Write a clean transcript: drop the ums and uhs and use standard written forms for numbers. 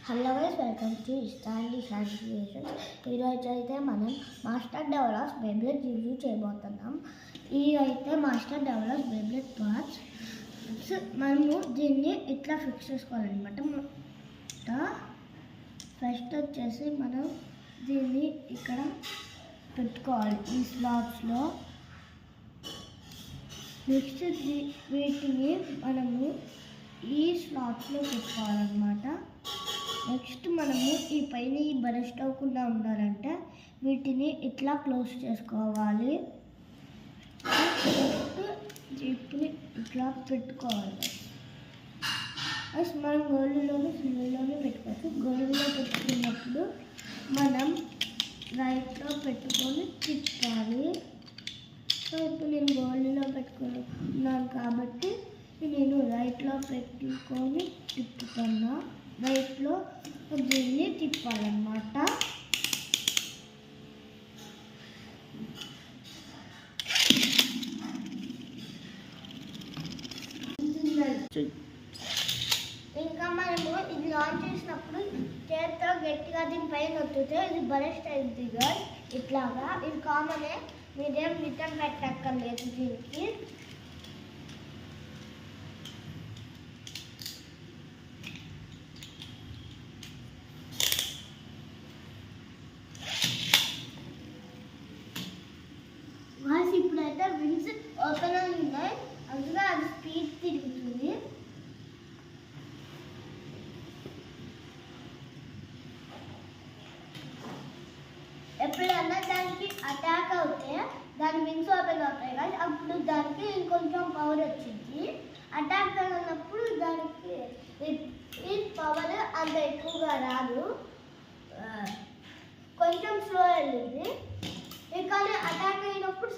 Hello guys, welcome to Standy Creations. ఈరోజు అయితే మనం మాస్టర్ డెవలప్స్ బెబ్లెట్ రివ్యూ చేయబోతున్నాం. ఈ అయితే మాస్టర్ డెవలప్స్ బెబ్లెట్ పార్ట్స్. మనము దీన్ని ఇట్లా ఫిక్స్ చేసుకోవాలన్నమాట. ఫస్ట్ వచ్చేసి మనం దీన్ని ఇక్కడ పెట్టుకోవాలి ఈ స్లాట్స్లో. నెక్స్ట్ వీటిని మనము ఈ స్లాట్స్లో పెట్టుకోవాలన్నమాట. నెక్స్ట్ మనము ఈ పైన ఈ బరస్ట్ అవ్వకుండా ఉండాలంటే వీటిని ఇట్లా క్లోజ్ చేసుకోవాలి. నెక్స్ట్ జిప్ని ఇట్లా పెట్టుకోవాలి. మనం గోల్డ్లోని సిల్వర్లోనే పెట్టుకోవచ్చు. గోల్డ్లో పెట్టుకున్నప్పుడు మనం రైట్లో పెట్టుకొని తిప్పాలి. సో ఇప్పుడు నేను గోల్డ్లో పెట్టుకున్నాను కాబట్టి నేను రైట్లో పెట్టుకొని తిప్పుతున్నా. రైట్లో దీన్ని తిప్పాలన్నమాట. ఇంకా మనము ఇది లాంచ్ చేసినప్పుడు చేతితో గట్టిగా దీనిపైన నొత్తితే ఇది బరస్ట్ అయింది గర్ల్. ఇట్లాగా ఇది కామనే, మీరేం రిటర్న్ పెట్టక్కర్లేదు దీనికి. ఇప్పుడైతే వింగ్స్ ఓపెన్ అయి ఉన్నాయి, అందులో అది స్పీడ్ తిరుగుతుంది. ఎప్పుడన్నా దానికి అటాక్ అవుతే దాని వింగ్స్ ఓపెన్ అవుతాయి కదా, అప్పుడు దానికి ఇంకొంచెం పవర్ వచ్చింది. అటాక్ అయినప్పుడు దానికి ఈ పవర్ అంత ఎక్కువగా రాదు, కొంచెం స్లో వెళ్ళింది. కానీ అటాక్ అయినప్పుడు